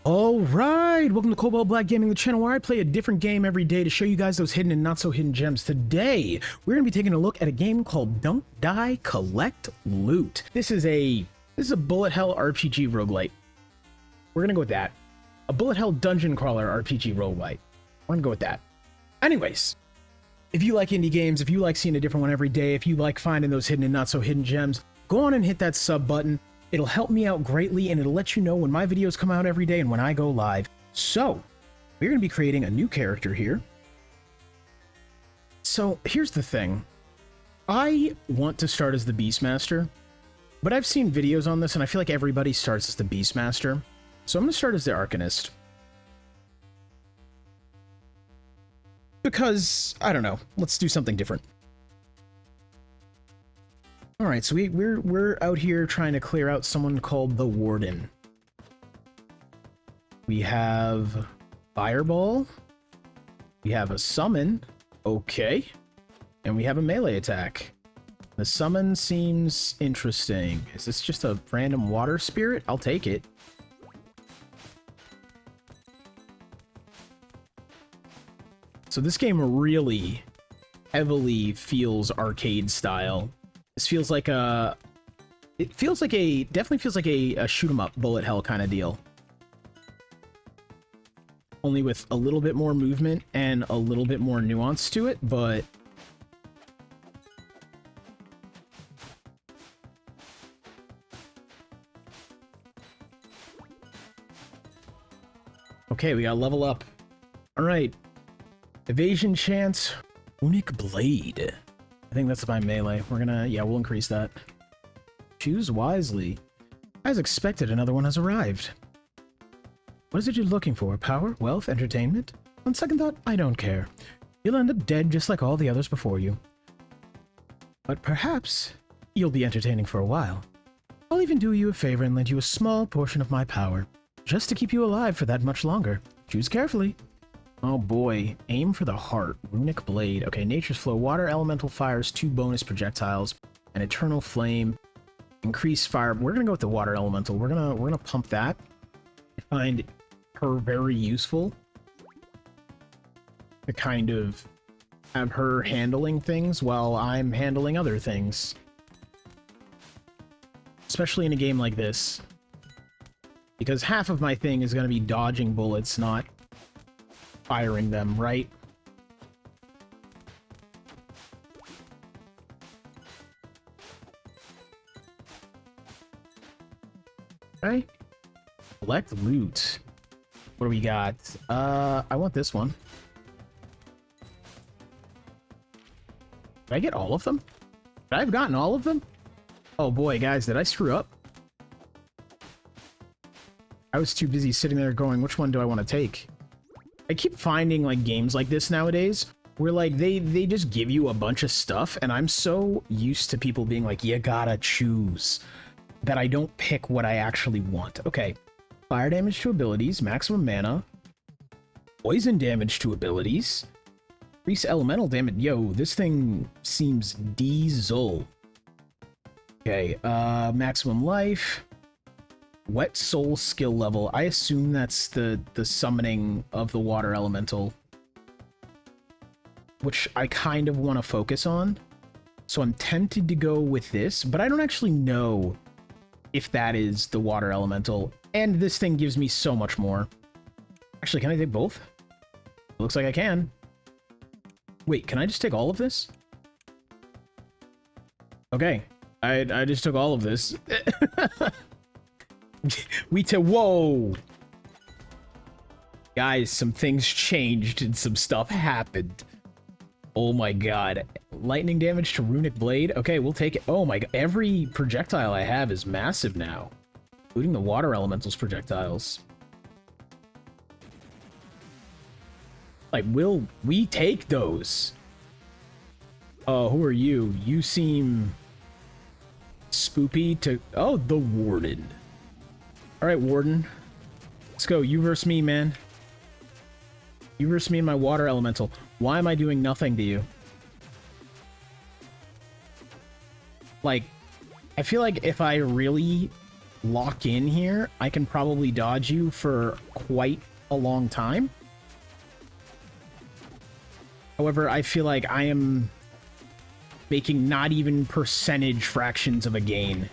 Alright, welcome to Cobalt Black Gaming, the channel where I play a different game every day to show you guys those hidden and not so hidden gems. Today, we're going to be taking a look at a game called Don't Die, Collect Loot. This is a bullet hell RPG roguelite. We're going to go with that. A bullet hell dungeon crawler RPG roguelite. We're going to go with that. Anyways, if you like indie games, if you like seeing a different one every day, if you like finding those hidden and not so hidden gems, go on and hit that sub button. It'll help me out greatly, and it'll let you know when my videos come out every day and when I go live. So, we're going to be creating a new character here. So, here's the thing. I want to start as the Beastmaster, but I've seen videos on this, and I feel like everybody starts as the Beastmaster. So I'm going to start as the Arcanist. Because, I don't know, let's do something different. Alright, so we're out here trying to clear out someone called the Warden. We have Fireball. We have a Summon. Okay. And we have a melee attack. The Summon seems interesting. Is this just a random water spirit? I'll take it. So this game really heavily feels arcade style. This feels like a... definitely feels like a shoot-'em-up bullet hell kind of deal. Only with a little bit more movement and a little bit more nuance to it, but... Okay, we gotta level up. Alright. Evasion chance, Runic Blade. I think that's my melee. We're gonna, yeah, we'll increase that. Choose wisely. As expected, another one has arrived. What is it you're looking for? Power, wealth, entertainment? On second thought, I don't care. You'll end up dead just like all the others before you. But perhaps you'll be entertaining for a while. I'll even do you a favor and lend you a small portion of my power, just to keep you alive for that much longer. Choose carefully. Oh boy, aim for the heart. Runic Blade. Okay, Nature's Flow. Water Elemental fires 2 bonus projectiles. An Eternal Flame. Increase fire. We're gonna go with the Water Elemental. We're gonna pump that. I find her very useful. To kind of have her handling things while I'm handling other things. Especially in a game like this. Because half of my thing is gonna be dodging bullets, not firing them, right? Okay. Collect loot. What do we got? I want this one. Did I get all of them? Did I have gotten all of them? Oh boy, guys, did I screw up? I was too busy sitting there going, which one do I want to take? I keep finding like games like this nowadays where like they just give you a bunch of stuff, and I'm so used to people being like, you gotta choose, that I don't pick what I actually want. Okay, fire damage to abilities, maximum mana, poison damage to abilities, increase elemental damage. Yo, this thing seems diesel. Okay, maximum life. Wet Soul skill level. I assume that's the summoning of the water elemental, which I kind of want to focus on. So I'm tempted to go with this, but I don't actually know if that is the water elemental. And this thing gives me so much more. Actually, can I take both? Looks like I can. Wait, can I just take all of this? Okay, I just took all of this. Whoa! Guys, some things changed and some stuff happened. Oh my god. Lightning damage to Runic Blade? Okay, we'll take it. Oh my god, every projectile I have is massive now. Including the Water Elemental's projectiles. Like, will we take those? Oh, who are you? You seem... spoopy to... Oh, the Warden. Alright, Warden. Let's go. You versus me, man. You versus me and my water elemental. Why am I doing nothing to you? Like, I feel like if I really lock in here, I can probably dodge you for quite a long time. However, I feel like I am making not even percentage fractions of a gain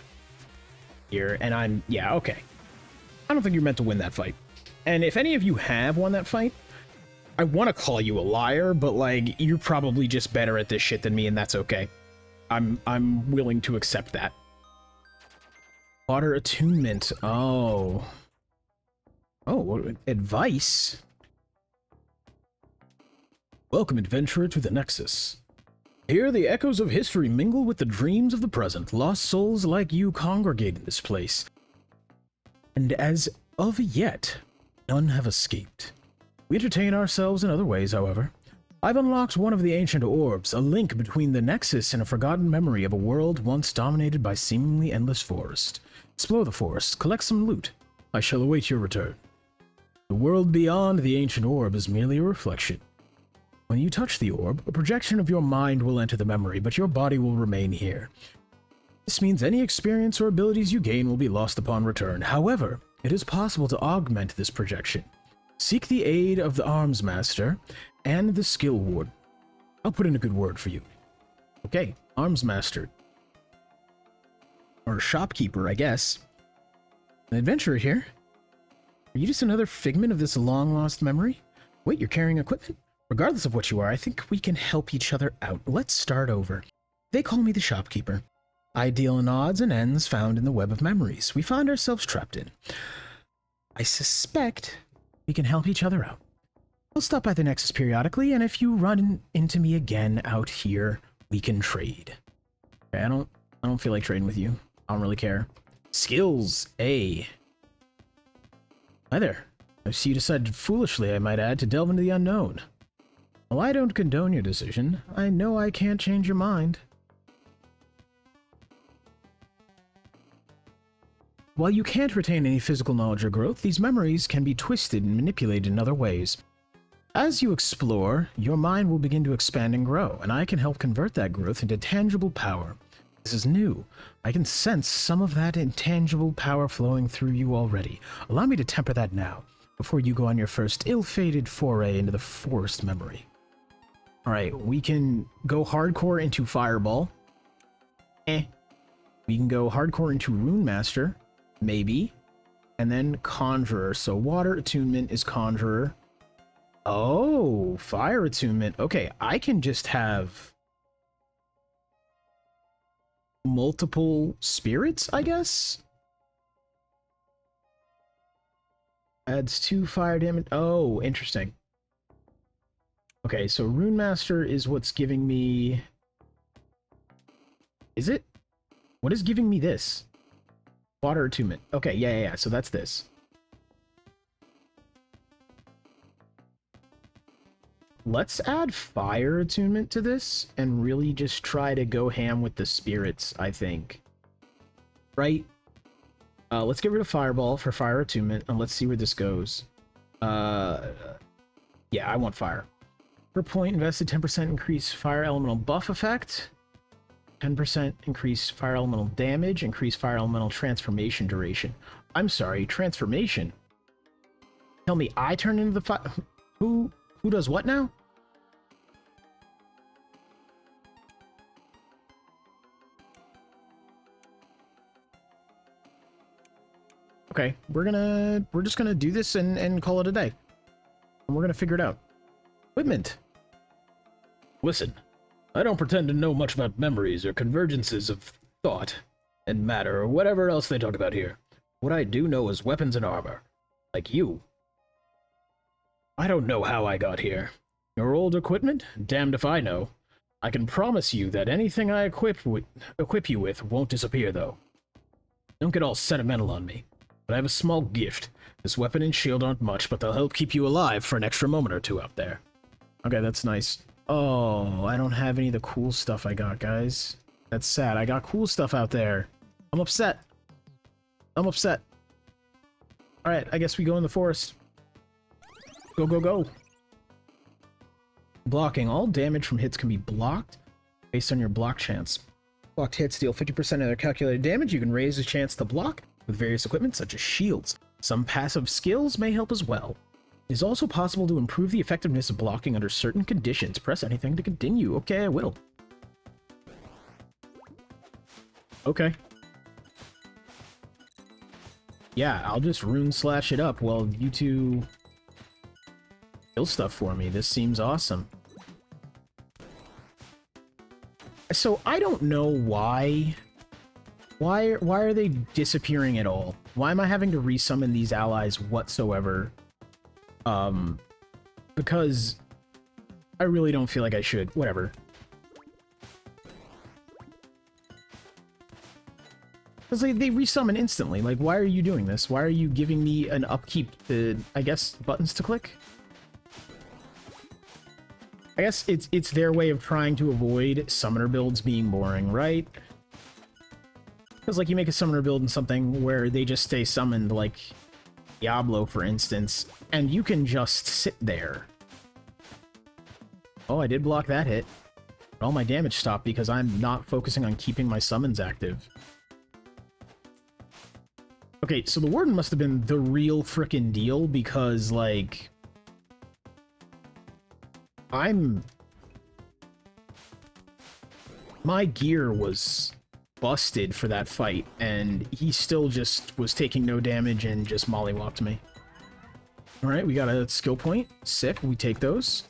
here, and I'm... yeah, okay. I don't think you're meant to win that fight. And if any of you have won that fight, I want to call you a liar, but, like, you're probably just better at this shit than me, and that's okay. I'm willing to accept that. Water attunement. Oh. Oh, advice? Welcome, adventurer, to the Nexus. Here the echoes of history mingle with the dreams of the present. Lost souls like you congregate in this place. And as of yet, none have escaped. We entertain ourselves in other ways, however. I've unlocked one of the ancient orbs, a link between the Nexus and a forgotten memory of a world once dominated by seemingly endless forest. Explore the forest, collect some loot. I shall await your return. The world beyond the ancient orb is merely a reflection. When you touch the orb, a projection of your mind will enter the memory, but your body will remain here. This means any experience or abilities you gain will be lost upon return. However, it is possible to augment this projection. Seek the aid of the Arms Master and the Skill Ward. I'll put in a good word for you. Okay, Arms Master. Or Shopkeeper, I guess. An adventurer here. Are you just another figment of this long-lost memory? Wait, you're carrying equipment? Regardless of what you are, I think we can help each other out. Let's start over. They call me the Shopkeeper. I deal in odds and ends found in the web of memories we find ourselves trapped in. I suspect we can help each other out. I'll stop by the Nexus periodically, and if you run into me again out here, we can trade. Okay, I don't feel like trading with you. I don't really care. Skills A. Hi there. I see you decided foolishly, I might add, to delve into the unknown. While I don't condone your decision, I know I can't change your mind. While you can't retain any physical knowledge or growth, these memories can be twisted and manipulated in other ways. As you explore, your mind will begin to expand and grow, and I can help convert that growth into tangible power. This is new. I can sense some of that intangible power flowing through you already. Allow me to temper that now, before you go on your first ill-fated foray into the forest memory. Alright, we can go hardcore into Fireball. We can go hardcore into Rune Master. Maybe. And then Conjurer. So Water Attunement is Conjurer. Oh, Fire Attunement. Okay, I can just have multiple spirits, I guess? Adds 2 fire damage. Oh, interesting. Okay, so Rune Master is what's giving me... Is it? What is giving me this? Water Attunement. Okay, yeah, so that's this. Let's add Fire Attunement to this and really just try to go ham with the spirits, I think. Right? Let's get rid of Fireball for Fire Attunement, and let's see where this goes. Yeah, I want Fire. Per point invested, 10% increase Fire Elemental buff effect. 10% increase Fire Elemental damage, increase Fire Elemental transformation duration. I'm sorry, transformation? Tell me I turn into the fire... Who does what now? Okay, we're just gonna do this and call it a day. And we're gonna figure it out. Equipment. Listen, I don't pretend to know much about memories or convergences of thought and matter or whatever else they talk about here. What I do know is weapons and armor. Like you. I don't know how I got here. Your old equipment? Damned if I know. I can promise you that anything I equip you with won't disappear, though. Don't get all sentimental on me, but I have a small gift. This weapon and shield aren't much, but they'll help keep you alive for an extra moment or two out there. Okay, that's nice. Oh, I don't have any of the cool stuff I got, guys. That's sad. I got cool stuff out there. I'm upset. I'm upset. Alright, I guess we go in the forest. Go, go, go. Blocking. All damage from hits can be blocked based on your block chance. Blocked hits deal 50% of their calculated damage. You can raise the chance to block with various equipment such as shields. Some passive skills may help as well. It is also possible to improve the effectiveness of blocking under certain conditions. Press anything to continue. Okay, I will. Okay. Yeah, I'll just rune slash it up while you two kill stuff for me. This seems awesome. So I don't know why. Why are they disappearing at all? Why am I having to resummon these allies whatsoever? Because I really don't feel like I should. Whatever. Because they resummon instantly. Like, why are you doing this? Why are you giving me an upkeep to, I guess, buttons to click? I guess it's their way of trying to avoid summoner builds being boring, right? Because, like, you make a summoner build in something where they just stay summoned, like Diablo, for instance, and you can just sit there. Oh, I did block that hit. But all my damage stopped because I'm not focusing on keeping my summons active. Okay, so the Warden must have been the real frickin' deal because, like... My gear was busted for that fight, and he still just was taking no damage and just mollywopped me. Alright, we got a skill point. Sick, we take those.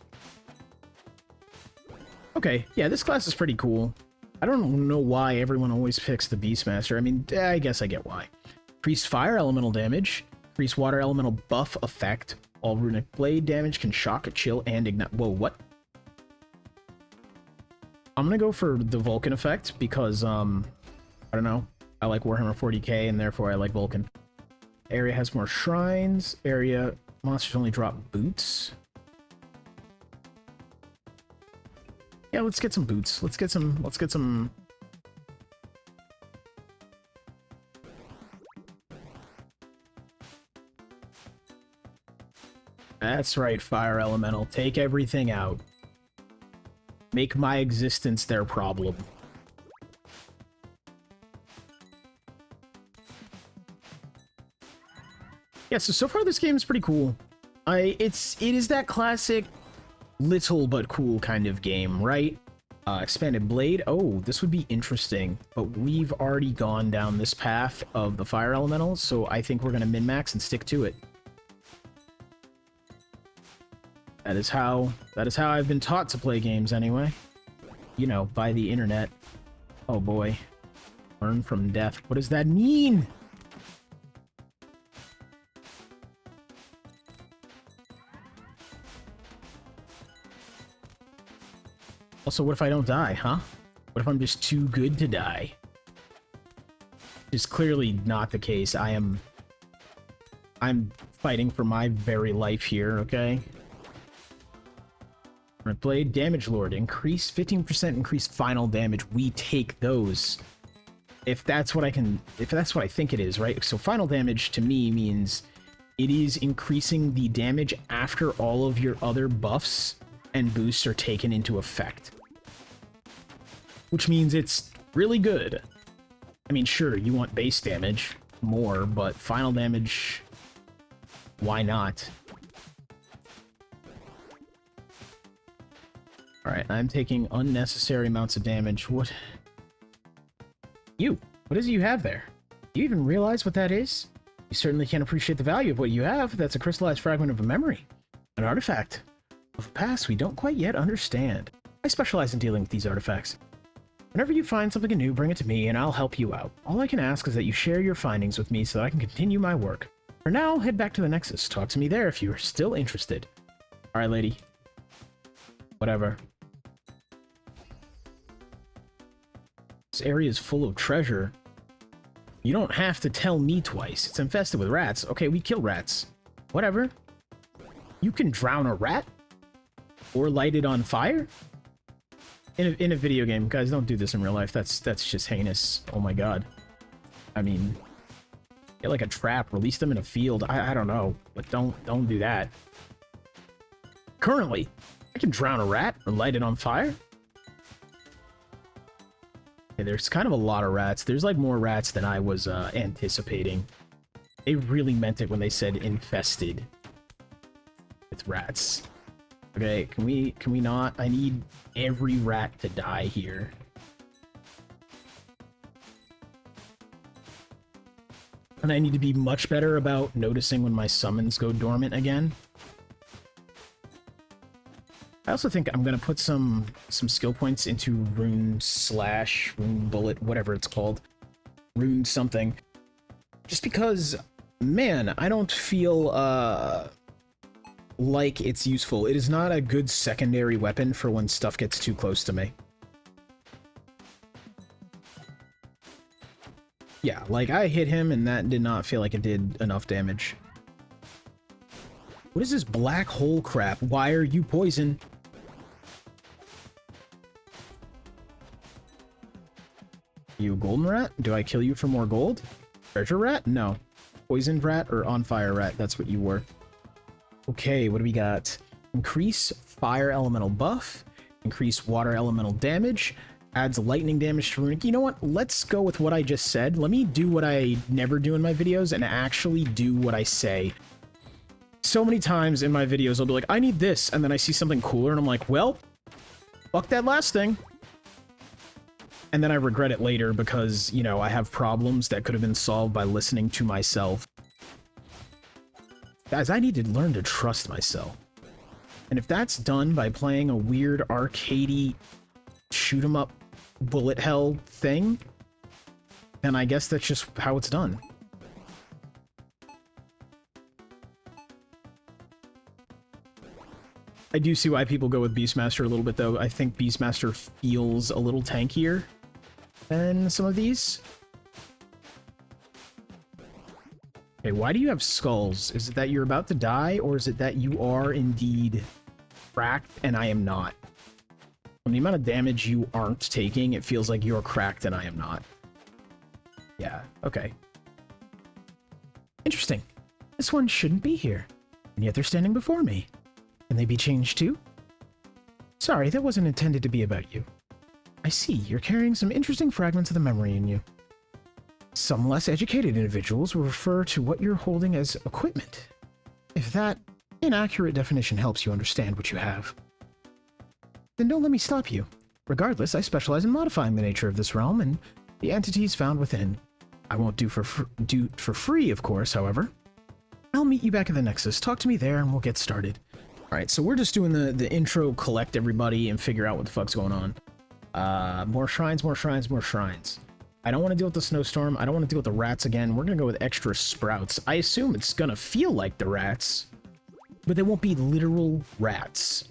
Okay, yeah, this class is pretty cool. I don't know why everyone always picks the Beastmaster. I mean, I guess I get why. Increased fire elemental damage. Increased water elemental buff effect. All runic blade damage can shock, chill, and ignite. Whoa, what? I'm gonna go for the Vulcan effect because, I don't know. I like Warhammer 40k, and therefore I like Vulcan. Area has more shrines. Area monsters only drop boots. Yeah, let's get some boots. Let's get some... That's right, Fire Elemental. Take everything out. Make my existence their problem. Yeah, so far this game is pretty cool. It is that classic little but cool kind of game, right? Expanded Blade. Oh, this would be interesting, but we've already gone down this path of the Fire Elemental, so I think we're gonna min-max and stick to it. That is how I've been taught to play games anyway. You know, by the internet. Oh boy. Learn from death. What does that mean? Also, what if I don't die, huh? What if I'm just too good to die? It's clearly not the case. I'm fighting for my very life here, okay? Blade, Damage Lord, increase 15% increased final damage. We take those. If that's what I think it is, right? So final damage to me means it is increasing the damage after all of your other buffs and boosts are taken into effect. Which means it's really good. I mean, sure, you want base damage more, but final damage, why not? Alright, I'm taking unnecessary amounts of damage. What is it you have there? Do you even realize what that is? You certainly can't appreciate the value of what you have. That's a crystallized fragment of a memory. An artifact of a past we don't quite yet understand. I specialize in dealing with these artifacts. Whenever you find something new, bring it to me and I'll help you out. All I can ask is that you share your findings with me so that I can continue my work. For now, head back to the Nexus. Talk to me there if you're still interested. Alright, lady. Whatever. This area is full of treasure. You don't have to tell me twice. It's infested with rats. Okay, we kill rats. Whatever. You can drown a rat? Or light it on fire? In a video game. Guys, don't do this in real life. That's just heinous. Oh my god. I mean... Get like a trap. Release them in a field. I don't know. But don't do that. Currently, I can drown a rat or light it on fire. Okay, there's kind of a lot of rats. There's like more rats than I was anticipating. They really meant it when they said infested with rats. Okay, can we not? I need every rat to die here. And I need to be much better about noticing when my summons go dormant again. I also think I'm gonna put some skill points into rune bullet, whatever it's called. Rune something. Just because, man, I don't feel like it's useful. It is not a good secondary weapon for when stuff gets too close to me. Yeah, like, I hit him, and that did not feel like it did enough damage. What is this black hole crap? Why are you poison? You a golden rat? Do I kill you for more gold? Treasure rat? No. Poisoned rat or on fire rat? That's what you were. Okay, what do we got? Increase fire elemental buff. Increase water elemental damage. Adds lightning damage to runic. You know what? Let's go with what I just said. Let me do what I never do in my videos and actually do what I say. So many times in my videos, I'll be like, I need this, and then I see something cooler, and I'm like, well, fuck that last thing. And then I regret it later because, you know, I have problems that could have been solved by listening to myself. Guys, I need to learn to trust myself. And if that's done by playing a weird arcadey shoot-'em-up bullet hell thing, then I guess that's just how it's done. I do see why people go with Beastmaster a little bit, though. I think Beastmaster feels a little tankier than some of these. Okay, why do you have skulls? Is it that you're about to die, or is it that you are indeed cracked and I am not? From the amount of damage you aren't taking, it feels like you're cracked and I am not. Yeah, okay. Interesting. This one shouldn't be here, and yet they're standing before me. Can they be changed too? Sorry, that wasn't intended to be about you. I see, you're carrying some interesting fragments of the memory in you. Some less educated individuals will refer to what you're holding as equipment. If that inaccurate definition helps you understand what you have, then don't let me stop you. Regardless, I specialize in modifying the nature of this realm and the entities found within. I won't do for free, of course, however. I'll meet you back at the Nexus. Talk to me there and we'll get started. Alright, so we're just doing the intro, collect everybody, and figure out what the fuck's going on. More shrines, more shrines, more shrines. I don't want to deal with the snowstorm. I don't want to deal with the rats again. We're going to go with extra sprouts. I assume it's going to feel like the rats, but they won't be literal rats,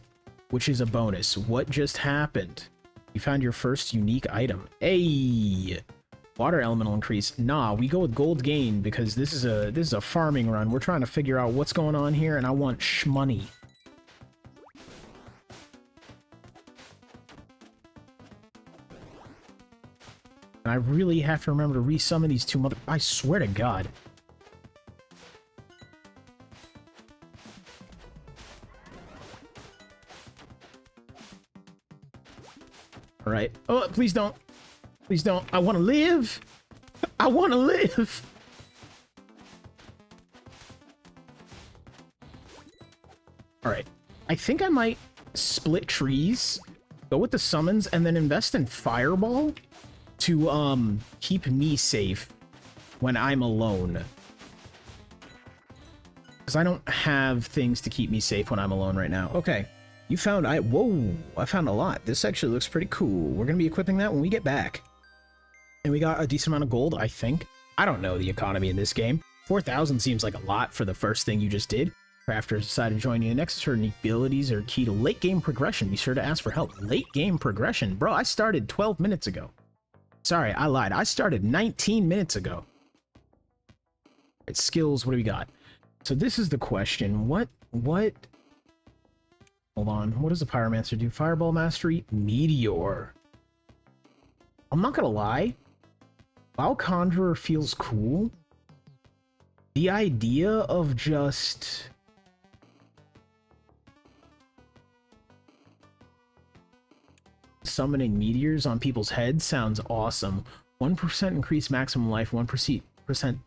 which is a bonus. What just happened? You found your first unique item. Hey! Water elemental increase. Nah, we go with gold gain because this is a farming run. We're trying to figure out what's going on here, and I want shmoney. And I really have to remember to resummon these two mother... I swear to God. Alright. Oh, please don't. Please don't. I want to live. I want to live. Alright. I think I might split trees, go with the summons, and then invest in Fireball to keep me safe when I'm alone. Because I don't have things to keep me safe when I'm alone right now. Okay. You found... Whoa! I found a lot. This actually looks pretty cool. We're going to be equipping that when we get back. And we got a decent amount of gold, I think. I don't know the economy in this game. 4,000 seems like a lot for the first thing you just did. Crafters decided to join you. Nexus, her unique abilities are key to late game progression. Be sure to ask for help. Late game progression? Bro, I started 12 minutes ago. Sorry, I lied. I started 19 minutes ago. Right, skills, what do we got? So this is the question. What... Hold on. What does the Pyromancer do? Fireball Mastery? Meteor. I'm not gonna lie. While Conjurer feels cool, the idea of just... summoning meteors on people's heads sounds awesome. 1% increase maximum life, 1%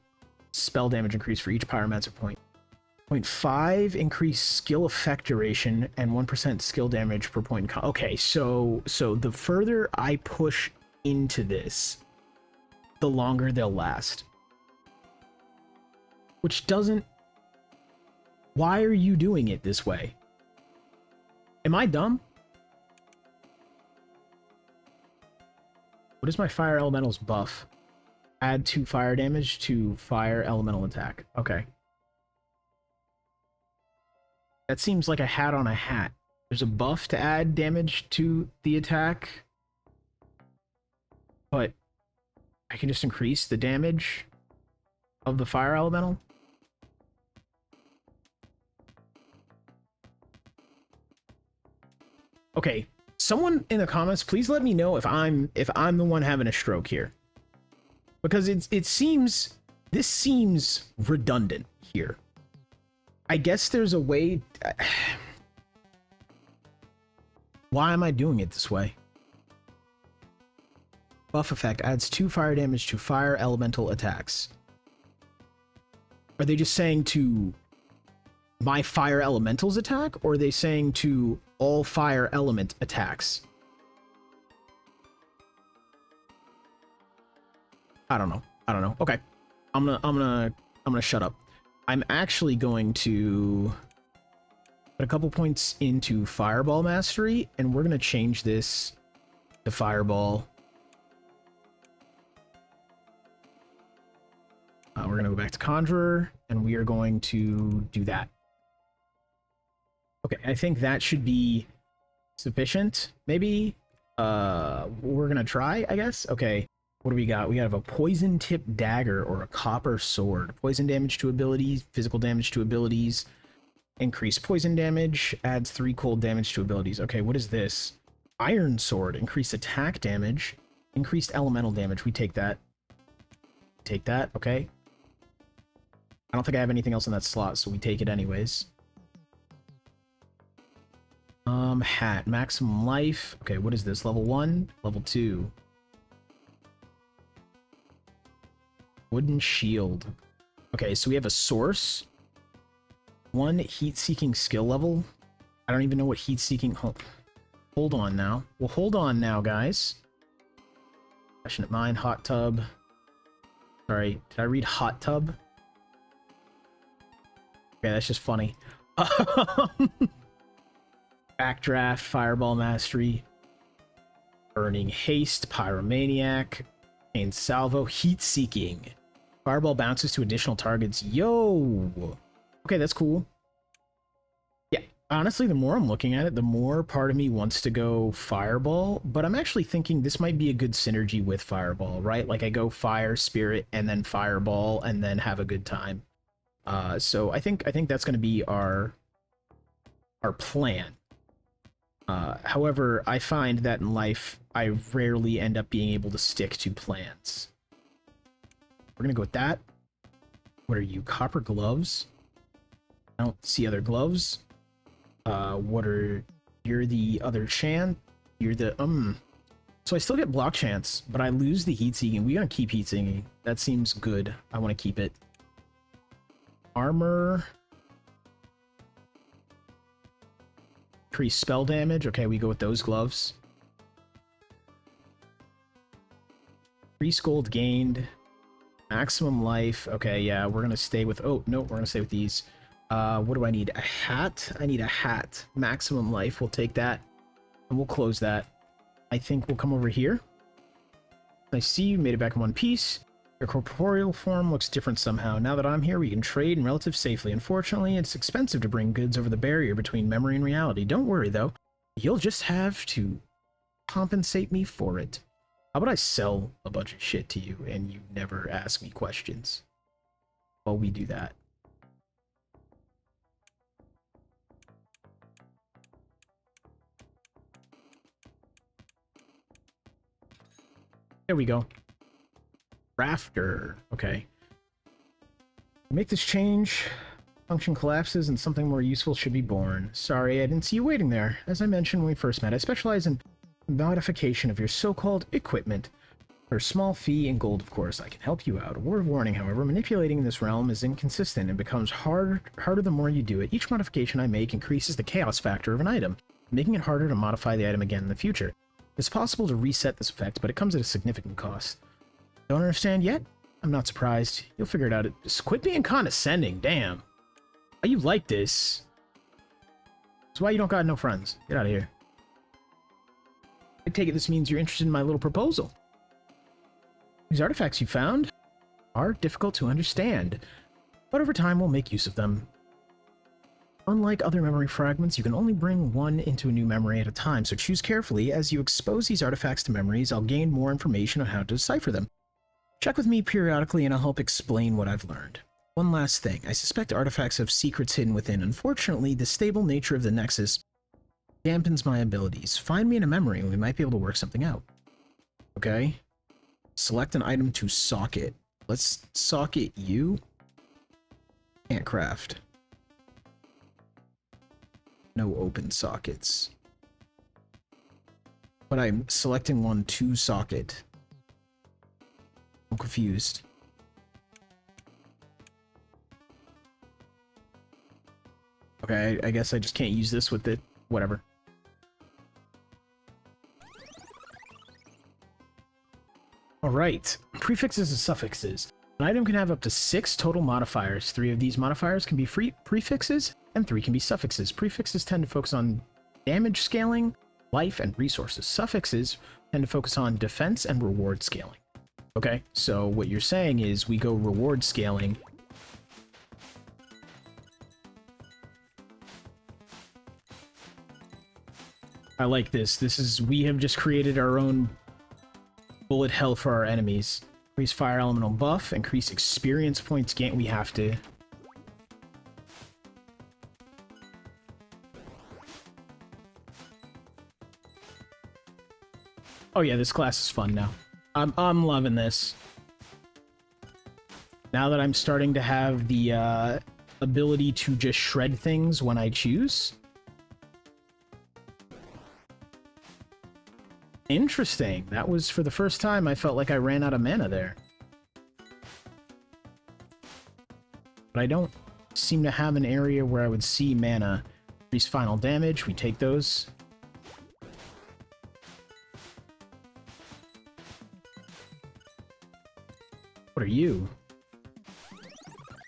spell damage increase for each pyromancer point. 0.5 increase skill effect duration and 1% skill damage per point. Okay, so the further I push into this, the longer they'll last. Which doesn't... Why are you doing it this way? Am I dumb? What is my fire elemental's buff? Add 2 fire damage to fire elemental attack. Okay. That seems like a hat on a hat. There's a buff to add damage to the attack, but I can just increase the damage of the fire elemental. Okay, someone in the comments, please let me know if I'm the one having a stroke here, because this seems redundant here. I guess there's a way. Why am I doing it this way? Buff effect adds 2 fire damage to fire elemental attacks. Are they just saying to my fire elemental's attack, or are they saying to all fire element attacks? I don't know. Okay. I'm gonna shut up. I'm actually going to put a couple points into Fireball Mastery, and we're gonna change this to Fireball. We're gonna go back to Conjurer, and we are going to do that. Okay, I think that should be sufficient. Maybe we're gonna try, I guess. Okay, what do we got? We have a poison tip dagger or a copper sword. Poison damage to abilities, physical damage to abilities, increase poison damage, adds 3 cold damage to abilities. Okay, what is this? Iron sword, increase attack damage, increased elemental damage. We take that. Take that, okay. I don't think I have anything else in that slot, so we take it anyways. Hat, maximum life. Okay, what is this? Level 1? Level 2. Wooden shield. Okay, so we have a source. 1 heat-seeking skill level. I don't even know what heat-seeking... Hold on now. Well, hold on now, guys. Passionate Mind, hot tub. Sorry, did I read hot tub? Okay, that's just funny. Backdraft, Fireball Mastery, Burning Haste, Pyromaniac, Chain Salvo, Heat Seeking. Fireball bounces to additional targets. Yo! Okay, that's cool. Yeah, honestly, the more I'm looking at it, the more part of me wants to go Fireball, but I'm actually thinking this might be a good synergy with Fireball, right? Like I go Fire, Spirit, and then Fireball, and then have a good time. So I think that's going to be our plan. However, I find that in life, I rarely end up being able to stick to plans. We're gonna go with that. What are you? Copper gloves? I don't see other gloves. You're the other chance. You're the, So I still get block chance, but I lose the heat seeking. We're gonna keep heat seeking. That seems good. I want to keep it. Armor. Increase spell damage. Okay, we go with those gloves. Increase gold gained. Maximum life. Okay, yeah, we're gonna stay with... Oh, no, we're gonna stay with these. What do I need? A hat? I need a hat. Maximum life. We'll take that. And we'll close that. I think we'll come over here. I see you made it back in one piece. Your corporeal form looks different somehow. Now that I'm here, we can trade in relative safely. Unfortunately, it's expensive to bring goods over the barrier between memory and reality. Don't worry, though. You'll just have to compensate me for it. How about I sell a bunch of shit to you and you never ask me questions? Well, we do that. There we go. Rafter. Okay. Make this change. Function collapses and something more useful should be born. Sorry, I didn't see you waiting there. As I mentioned when we first met, I specialize in modification of your so-called equipment. For a small fee in gold, of course, I can help you out. A word of warning, however, manipulating in this realm is inconsistent and becomes harder the more you do it. Each modification I make increases the chaos factor of an item, making it harder to modify the item again in the future. It's possible to reset this effect, but it comes at a significant cost. Don't understand yet? I'm not surprised. You'll figure it out. Just quit being condescending, damn. Why you like this? That's why you don't got no friends. Get out of here. I take it this means you're interested in my little proposal. These artifacts you found are difficult to understand, but over time we'll make use of them. Unlike other memory fragments, you can only bring one into a new memory at a time, so choose carefully. As you expose these artifacts to memories, I'll gain more information on how to decipher them. Check with me periodically and I'll help explain what I've learned. One last thing, I suspect artifacts have secrets hidden within. Unfortunately, the stable nature of the Nexus dampens my abilities. Find me in a memory and we might be able to work something out. Okay? Select an item to socket. Let's socket you. Can't craft. No open sockets. But I'm selecting one to socket. I'm confused. Okay, I guess I just can't use this with it. Whatever. Alright, prefixes and suffixes. An item can have up to 6 total modifiers. 3 of these modifiers can be prefixes, and 3 can be suffixes. Prefixes tend to focus on damage scaling, life, and resources. Suffixes tend to focus on defense and reward scaling. Okay, so what you're saying is we go reward scaling. I like this. We have just created our own bullet hell for our enemies. Increase fire elemental buff, increase experience points gain. We have to. Oh yeah, this class is fun now. I'm loving this. Now that I'm starting to have the ability to just shred things when I choose. Interesting. That was for the first time I felt like I ran out of mana there. But I don't seem to have an area where I would see mana. Increase final damage. We take those. What are you?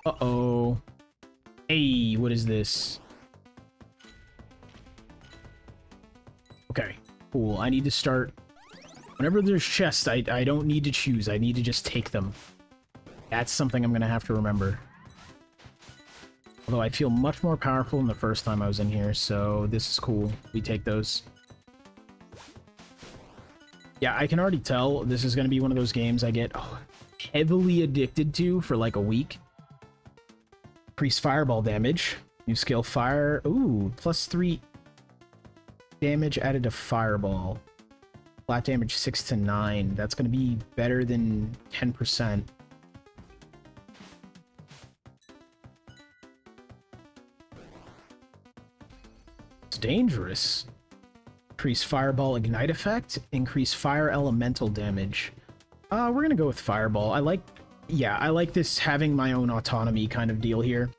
Uh-oh. Hey, what is this? Okay. Cool. I need to start... Whenever there's chests, I don't need to choose. I need to just take them. That's something I'm going to have to remember. Although I feel much more powerful than the first time I was in here, so this is cool. We take those. Yeah, I can already tell this is going to be one of those games I get heavily addicted to for like a week. Increase fireball damage. New skill fire. Ooh, +3... damage added to fireball. Flat damage 6 to 9. That's going to be better than 10%. It's dangerous. Increase fireball ignite effect. Increase fire elemental damage. We're going to go with fireball. I like this having my own autonomy kind of deal here.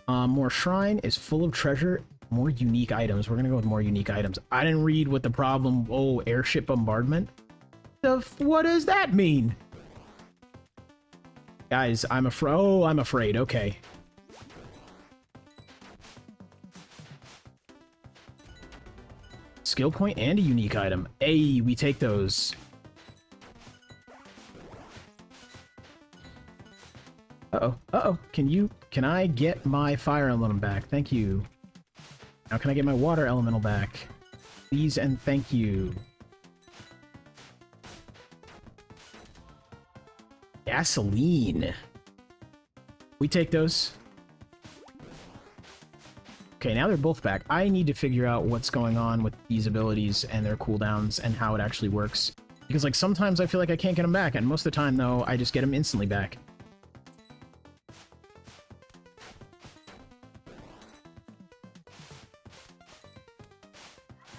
More shrine is full of treasure. More unique items. We're gonna go with more unique items. I didn't read what the problem... Oh, airship bombardment? What does that mean? Guys, I'm afraid... Oh, I'm afraid. Okay. Skill point and a unique item. Hey, we take those. Uh-oh. Uh-oh. Can I get my fire element back? Thank you. Now can I get my water elemental back? Please and thank you. Gasoline. We take those. Okay, now they're both back. I need to figure out what's going on with these abilities and their cooldowns and how it actually works. Because, like, sometimes I feel like I can't get them back, and most of the time, though, I just get them instantly back.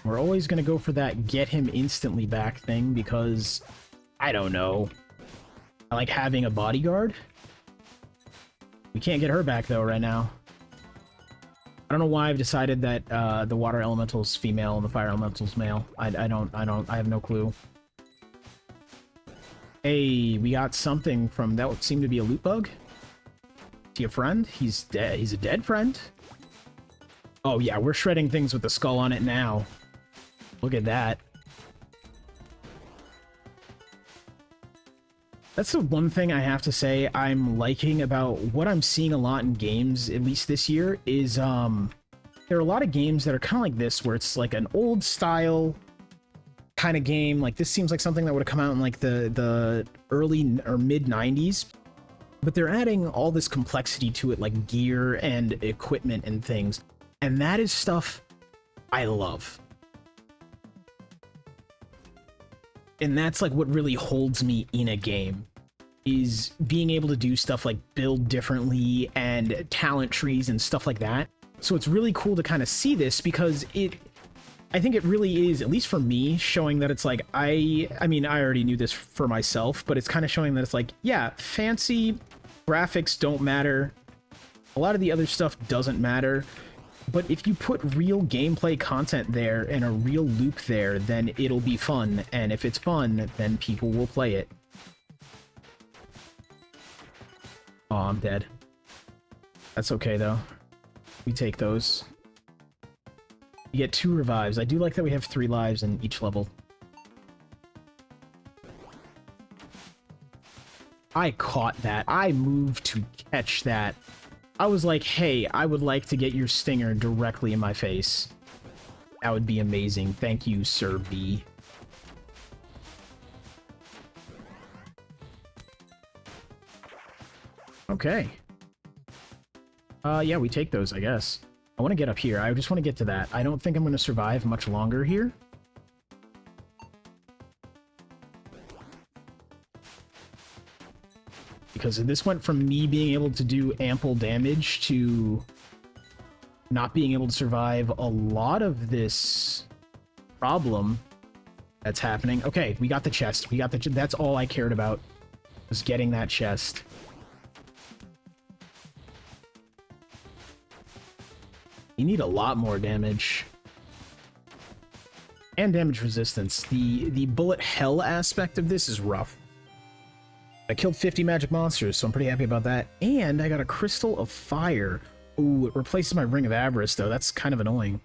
We're always going to go for that get him instantly back thing because, I don't know, I like having a bodyguard. We can't get her back though right now. I don't know why I've decided that the water elemental's female and the fire elemental's male. I have no clue. Hey, we got something from that would seem to be a loot bug. Is he a friend? He's dead. He's a dead friend. Oh yeah, we're shredding things with the skull on it now. Look at that. That's the one thing I have to say I'm liking about what I'm seeing a lot in games, at least this year, is there are a lot of games that are kind of like this, where it's like an old style kind of game. Like this seems like something that would have come out in like the early or mid 90s, but they're adding all this complexity to it, like gear and equipment and things. And that is stuff I love. And that's like what really holds me in a game, is being able to do stuff like build differently and talent trees and stuff like that. So it's really cool to kind of see this, because I think it really is, at least for me, showing that it's like, I mean, I already knew this for myself, but it's kind of showing that it's like, yeah, fancy graphics don't matter. A lot of the other stuff doesn't matter. But if you put real gameplay content there and a real loop there, then it'll be fun. And if it's fun, then people will play it. Oh, I'm dead. That's okay, though. We take those. You get 2 revives. I do like that we have 3 lives in each level. I caught that. I moved to catch that. I was like, hey, I would like to get your stinger directly in my face. That would be amazing. Thank you, Sir B. Okay. Yeah, we take those, I guess. I want to get up here. I just want to get to that. I don't think I'm going to survive much longer here. Because this went from me being able to do ample damage to not being able to survive a lot of this problem that's happening. Okay, we got the chest. We got the that's all I cared about, was getting that chest. You need a lot more damage. And damage resistance. The bullet hell aspect of this is rough. I killed 50 magic monsters, so I'm pretty happy about that. And I got a Crystal of Fire. Ooh, it replaces my Ring of Avarice, though. That's kind of annoying.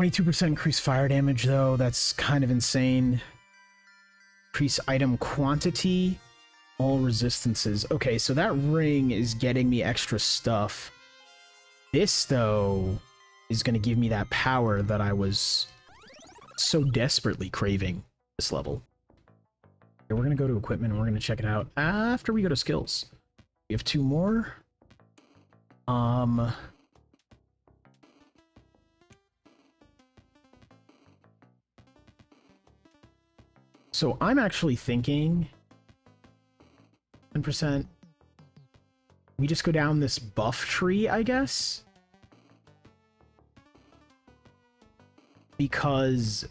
22% increased fire damage, though. That's kind of insane. Increase item quantity. All resistances. Okay, so that ring is getting me extra stuff. This, though, is going to give me that power that I was so desperately craving this level. Okay, we're going to go to equipment and we're going to check it out after we go to skills. We have 2 more. So I'm actually thinking 10%. We just go down this buff tree, I guess. Because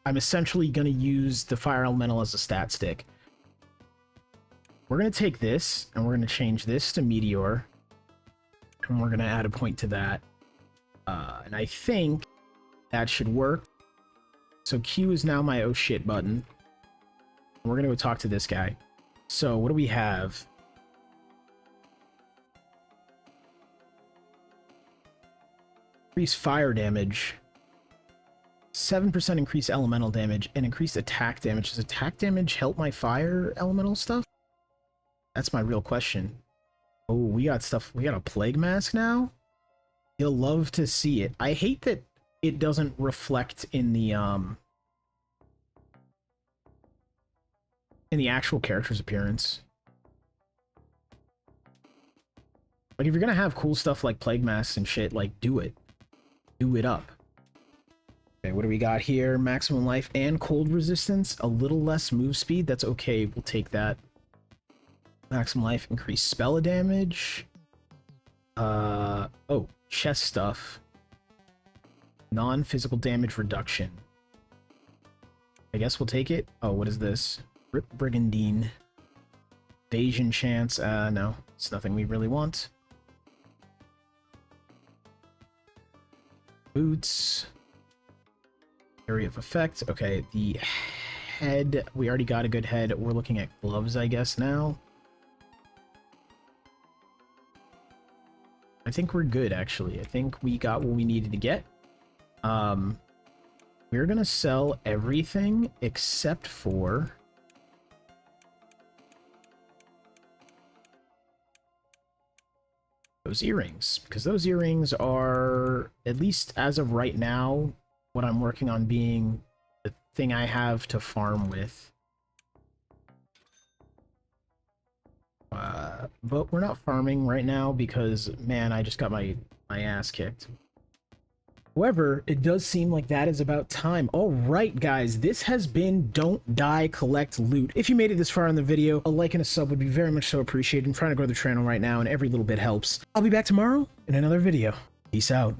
I'm essentially going to use the fire elemental as a stat stick. We're going to take this and we're going to change this to meteor. And we're going to add a point to that. And I think that should work. So Q is now my oh shit button. We're going to go talk to this guy. So what do we have? Increase fire damage. 7% increase elemental damage and increased attack damage. Does attack damage help my fire elemental stuff? That's my real question. Oh, we got stuff. We got a plague mask now? You'll love to see it. I hate that it doesn't reflect in the actual character's appearance. Like, if you're gonna have cool stuff like plague masks and shit, like, do it. Do it up. Okay, what do we got here? Maximum life and cold resistance. A little less move speed. That's okay. We'll take that. Maximum life, increased spell damage. Oh, chest stuff. Non-physical damage reduction. I guess we'll take it. Oh, what is this? Rip Brigandine. Evasion chance. No. It's nothing we really want. Boots. Area of effect. Okay, the head. We already got a good head. We're looking at gloves, I guess, now. I think we're good, actually. I think we got what we needed to get. We're gonna sell everything except for those earrings, because those earrings are, at least as of right now, what I'm working on being the thing I have to farm with. But we're not farming right now because, man, I just got my ass kicked. However, it does seem like that is about time. All right, guys, this has been Don't Die, Collect Loot. If you made it this far in the video, a like and a sub would be very much so appreciated. I'm trying to grow the channel right now, and every little bit helps. I'll be back tomorrow in another video. Peace out.